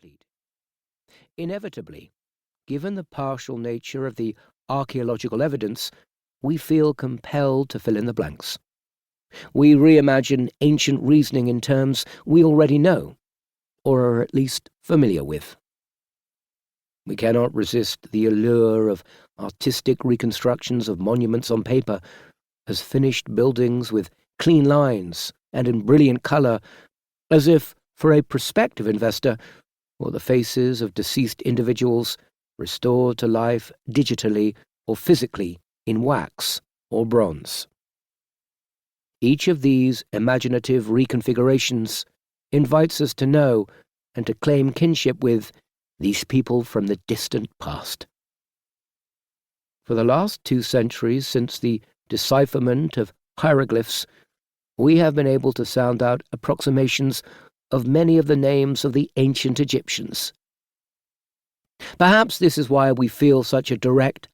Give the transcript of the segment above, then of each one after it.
incomplete. Inevitably, given the partial nature of the archaeological evidence, we feel compelled to fill in the blanks. We reimagine ancient reasoning in terms we already know, or are at least familiar with. We cannot resist the allure of artistic reconstructions of monuments on paper as finished buildings with clean lines and in brilliant colour, as if, for a prospective investor, were the faces of deceased individuals restored to life digitally or physically in wax or bronze. Each of these imaginative reconfigurations invites us to know and to claim kinship with these people from the distant past. For the last 2 centuries since the decipherment of hieroglyphs, we have been able to sound out approximations of many of the names of the ancient Egyptians. Perhaps this is why we feel such a direct,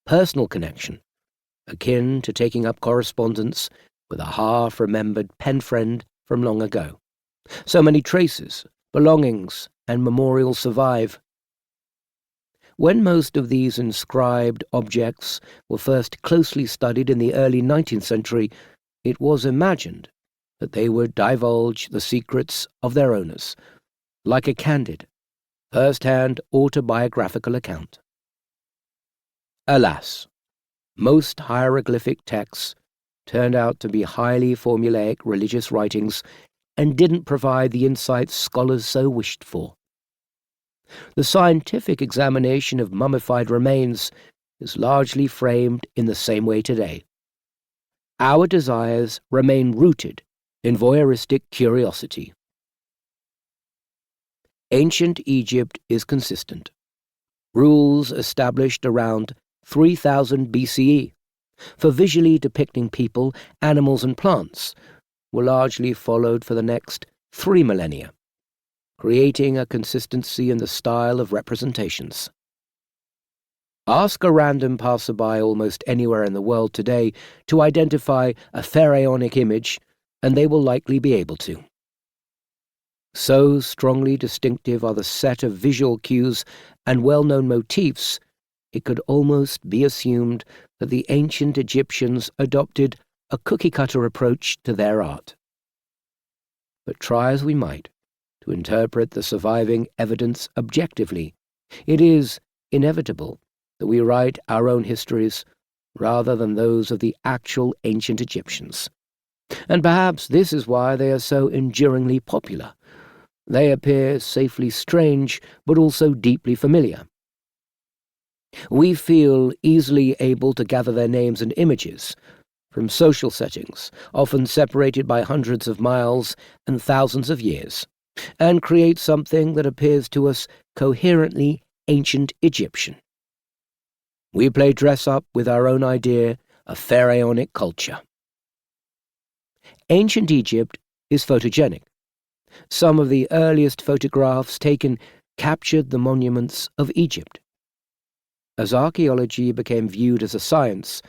personal connection, akin to taking up correspondence with a half-remembered pen friend from long ago. So many traces, belongings, and memorials survive. When most of these inscribed objects were first closely studied in the early 19th century, it was imagined that they would divulge the secrets of their owners, like a candid, first-hand autobiographical account. Alas, most hieroglyphic texts turned out to be highly formulaic religious writings and didn't provide the insights scholars so wished for. The scientific examination of mummified remains is largely framed in the same way today. Our desires remain rooted in voyeuristic curiosity. Ancient Egypt is consistent. Rules established around 3000 BCE for visually depicting people, animals, and plants were largely followed for the next 3 millennia, creating a consistency in the style of representations. Ask a random passerby almost anywhere in the world today to identify a pharaonic image, and they will likely be able to. So strongly distinctive are the set of visual cues and well-known motifs, it could almost be assumed that the ancient Egyptians adopted a cookie-cutter approach to their art. But try as we might to interpret the surviving evidence objectively, it is inevitable that we write our own histories rather than those of the actual ancient Egyptians. And perhaps this is why they are so enduringly popular. They appear safely strange, but also deeply familiar. We feel easily able to gather their names and images from social settings, often separated by hundreds of miles and thousands of years, and create something that appears to us coherently ancient Egyptian. We play dress-up with our own idea of pharaonic culture. Ancient Egypt is photogenic. Some of the earliest photographs taken captured the monuments of Egypt. As archaeology became viewed as a science,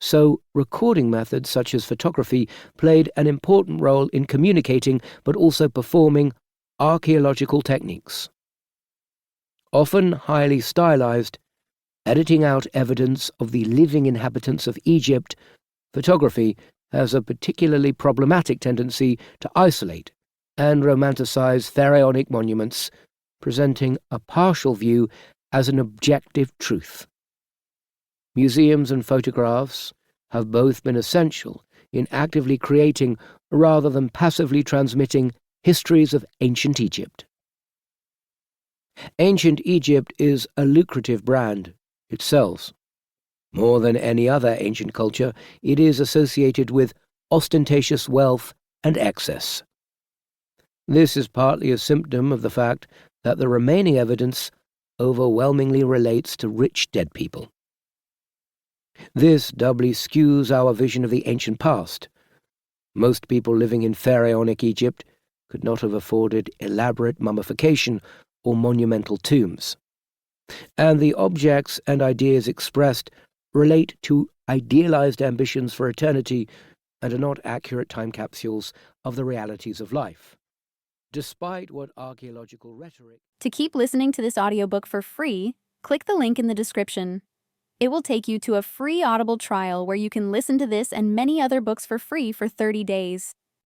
so recording methods such as photography played an important role in communicating but also performing archaeological techniques. Often highly stylized, editing out evidence of the living inhabitants of Egypt, photography has a particularly problematic tendency to isolate and romanticize pharaonic monuments, presenting a partial view as an objective truth. Museums and photographs have both been essential in actively creating rather than passively transmitting histories of ancient Egypt. Ancient Egypt is a lucrative brand. It sells. More than any other ancient culture, it is associated with ostentatious wealth and excess. This is partly a symptom of the fact that the remaining evidence overwhelmingly relates to rich dead people. This doubly skews our vision of the ancient past. Most people living in pharaonic Egypt could not have afforded elaborate mummification or monumental tombs. And the objects and ideas expressed relate to idealized ambitions for eternity and are not accurate time capsules of the realities of life. Despite what archaeological rhetoric... To keep listening to this audiobook for free, click the link in the description. It will take you to a free Audible trial where you can listen to this and many other books for free for 30 days.